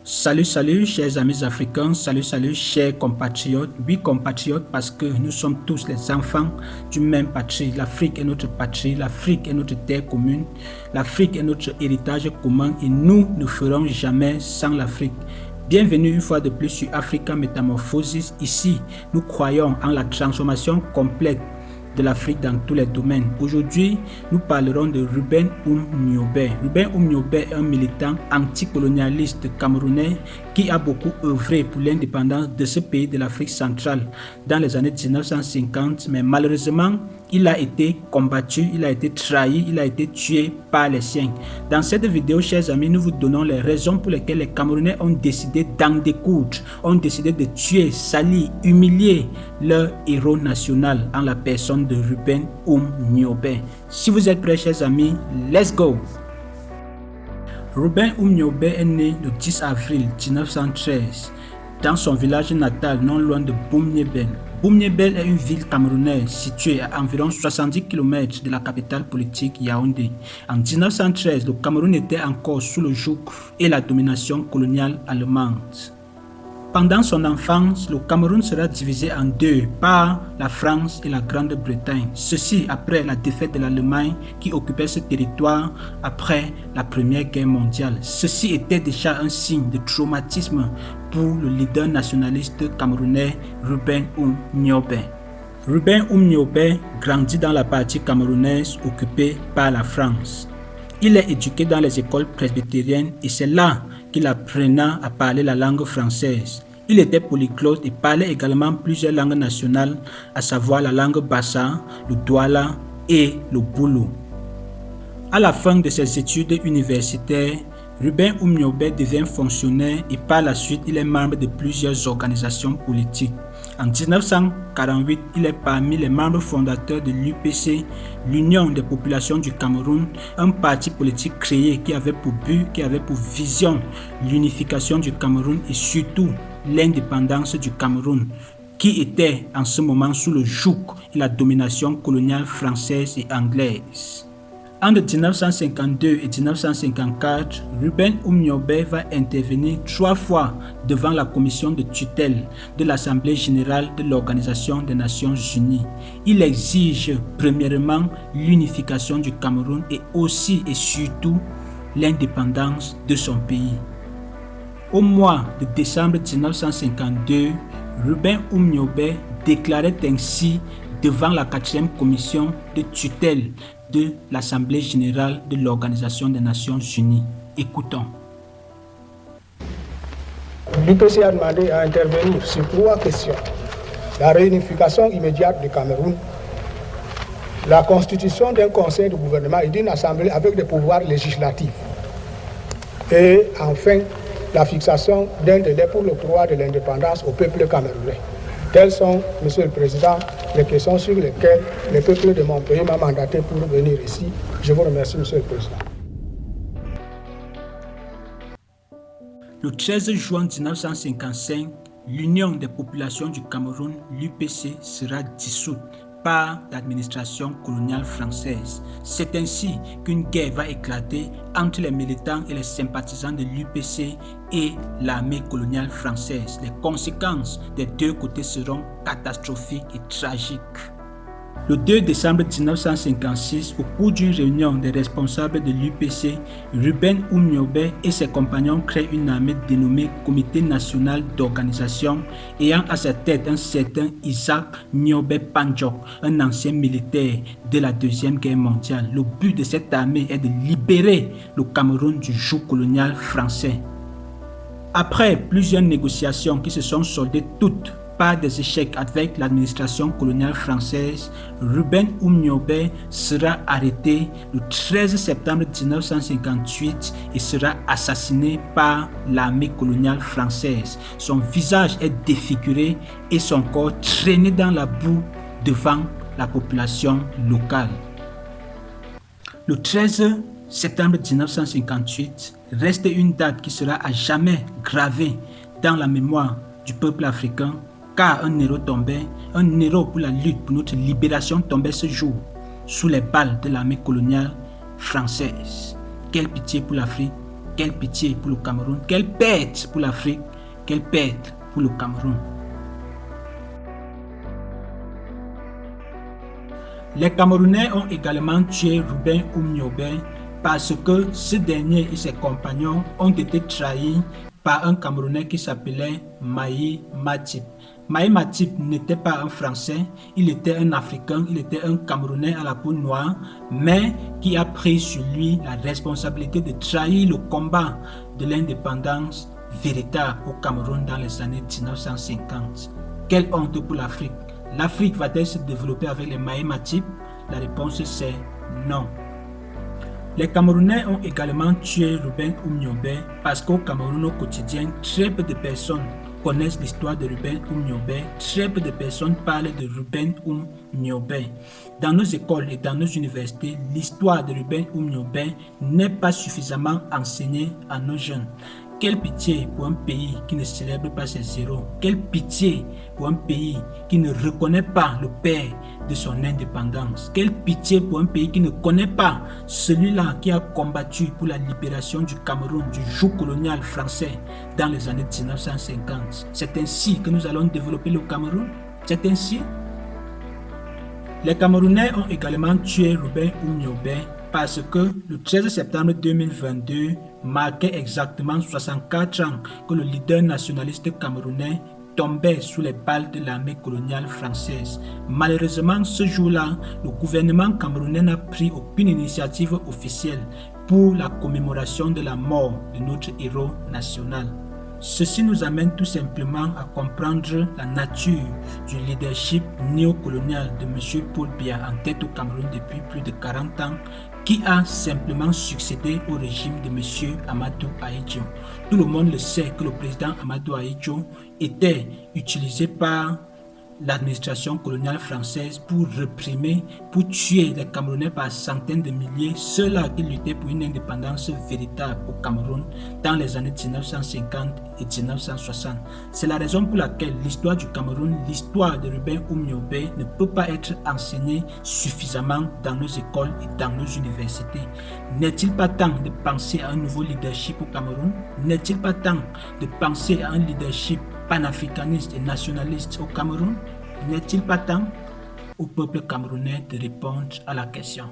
Salut, chers amis africains, salut, chers compatriotes. Oui, compatriotes, parce que nous sommes tous les enfants du même patrie. L'Afrique est notre patrie, l'Afrique est notre terre commune, l'Afrique est notre héritage commun et nous ne ferons jamais sans l'Afrique. Bienvenue une fois de plus sur Africa Metamorphosis. Ici, nous croyons en la transformation complète de l'Afrique dans tous les domaines. Aujourd'hui, nous parlerons de Ruben Oum-Niobé. Ruben Oum-Niobé est un militant anticolonialiste camerounais qui a beaucoup œuvré pour l'indépendance de ce pays de l'Afrique centrale dans les années 1950, mais malheureusement, il a été combattu, il a été trahi, il a été tué par les siens. Dans cette vidéo, chers amis, nous vous donnons les raisons pour lesquelles les Camerounais ont décidé d'en découdre, ont décidé de tuer, salir, humilier leur héros national en la personne de Ruben Oum-Niobé. Si vous êtes prêts, chers amis, let's go! Ruben Oum-Niobé est né le 10 avril 1913 dans son village natal non loin de Boum-Niébel. Boum-Niébel est une ville camerounaise située à environ 70 km de la capitale politique Yaoundé. En 1913, le Cameroun était encore sous le joug et la domination coloniale allemande. Pendant son enfance, le Cameroun sera divisé en deux par la France et la Grande-Bretagne. Ceci après la défaite de l'Allemagne qui occupait ce territoire après la Première Guerre mondiale. Ceci était déjà un signe de traumatisme pour le leader nationaliste camerounais Ruben Oum-Niobé. Ruben Oum-Niobé grandit dans la partie camerounaise occupée par la France. Il est éduqué dans les écoles presbytériennes et c'est là qu'il apprena à parler la langue française. Il était polyglotte et parlait également plusieurs langues nationales, à savoir la langue bassa, le douala et le boulou. À la fin de ses études universitaires, Ruben Oum-Niobé devient fonctionnaire et par la suite il est membre de plusieurs organisations politiques. En 1948, il est parmi les membres fondateurs de l'UPC, l'Union des populations du Cameroun, un parti politique créé qui avait pour but, qui avait pour vision l'unification du Cameroun et surtout l'indépendance du Cameroun, qui était en ce moment sous le joug et la domination coloniale française et anglaise. Entre 1952 et 1954, Ruben Oum-Niobé va intervenir 3 fois devant la commission de tutelle de l'Assemblée générale de l'Organisation des Nations Unies. Il exige premièrement l'unification du Cameroun et aussi et surtout l'indépendance de son pays. Au mois de décembre 1952, Ruben Oum-Niobé déclarait ainsi devant la 4e commission de tutelle de l'Assemblée générale de l'Organisation des Nations Unies. Écoutons. L'UPC a demandé à intervenir sur 3 questions. La réunification immédiate du Cameroun, la constitution d'un conseil de gouvernement et d'une assemblée avec des pouvoirs législatifs et enfin la fixation d'un délai pour l'octroi de l'indépendance au peuple camerounais. Telles sont, Monsieur le Président, les questions sur lesquelles le peuple de mon pays m'a mandaté pour venir ici. Je vous remercie, Monsieur le Président. Le 13 juin 1955, l'Union des populations du Cameroun, l'UPC, sera dissoute par l'administration coloniale française. C'est ainsi qu'une guerre va éclater entre les militants et les sympathisants de l'UPC et l'armée coloniale française. Les conséquences des deux côtés seront catastrophiques et tragiques. Le 2 décembre 1956, au cours d'une réunion des responsables de l'UPC, Ruben Oum-Niobé et ses compagnons créent une armée dénommée Comité national d'organisation, ayant à sa tête un certain Isaac Niobé Pandjok, un ancien militaire de la Deuxième Guerre mondiale. Le but de cette armée est de libérer le Cameroun du joug colonial français. Après plusieurs négociations qui se sont soldées toutes par des échecs avec l'administration coloniale française, Ruben Oum-Niobé sera arrêté le 13 septembre 1958 et sera assassiné par l'armée coloniale française. Son visage est défiguré et son corps traîné dans la boue devant la population locale. Le 13 septembre 1958 reste une date qui sera à jamais gravée dans la mémoire du peuple africain, car un héros tombait, un héros pour la lutte pour notre libération tombait ce jour sous les balles de l'armée coloniale française. Quelle pitié pour l'Afrique, Quelle pitié pour le Cameroun, quelle perte pour l'Afrique, quelle perte pour le Cameroun. Les Camerounais ont également tué Ruben Oumniobé parce que ce dernier et ses compagnons ont été trahis par un Camerounais qui s'appelait Maï Matip. Maï Matip n'était pas un Français, il était un Africain, il était un Camerounais à la peau noire, mais qui a pris sur lui la responsabilité de trahir le combat de l'indépendance véritable au Cameroun dans les années 1950. Quelle honte pour l'Afrique! L'Afrique va-t-elle se développer avec les Maï Matip? La réponse c'est non. Les Camerounais ont également tué Ruben Oumniobé parce qu'au Cameroun au quotidien, très peu de personnes connaissent l'histoire de Ruben Oumniobé, très peu de personnes parlent de Ruben Oumniobé. Dans nos écoles et dans nos universités, l'histoire de Ruben Oumniobé n'est pas suffisamment enseignée à nos jeunes. Quelle pitié pour un pays qui ne célèbre pas ses héros. Quelle pitié pour un pays qui ne reconnaît pas le père de son indépendance. Quelle pitié pour un pays qui ne connaît pas celui-là qui a combattu pour la libération du Cameroun du joug colonial français dans les années 1950. C'est ainsi que nous allons développer le Cameroun. C'est ainsi. Les Camerounais ont également tué Ruben Oumniobé parce que le 13 septembre 2022 marquait exactement 64 ans que le leader nationaliste camerounais tombait sous les balles de l'armée coloniale française. Malheureusement, ce jour-là, le gouvernement camerounais n'a pris aucune initiative officielle pour la commémoration de la mort de notre héros national. Ceci nous amène tout simplement à comprendre la nature du leadership néocolonial de M. Paul Biya en tête au Cameroun depuis plus de 40 ans, qui a simplement succédé au régime de M. Amadou Ahidjo. Tout le monde le sait que le président Amadou Ahidjo était utilisé par l'administration coloniale française pour réprimer, pour tuer les Camerounais par centaines de milliers, ceux-là qui luttaient pour une indépendance véritable au Cameroun dans les années 1950 et 1960. C'est la raison pour laquelle l'histoire du Cameroun, l'histoire de Ruben Oumniobé ne peut pas être enseignée suffisamment dans nos écoles et dans nos universités. N'est-il pas temps de penser à un nouveau leadership au Cameroun? N'est-il pas temps de penser à un leadership panafricaniste et nationaliste au Cameroun? N'est-il pas temps au peuple camerounais de répondre à la question?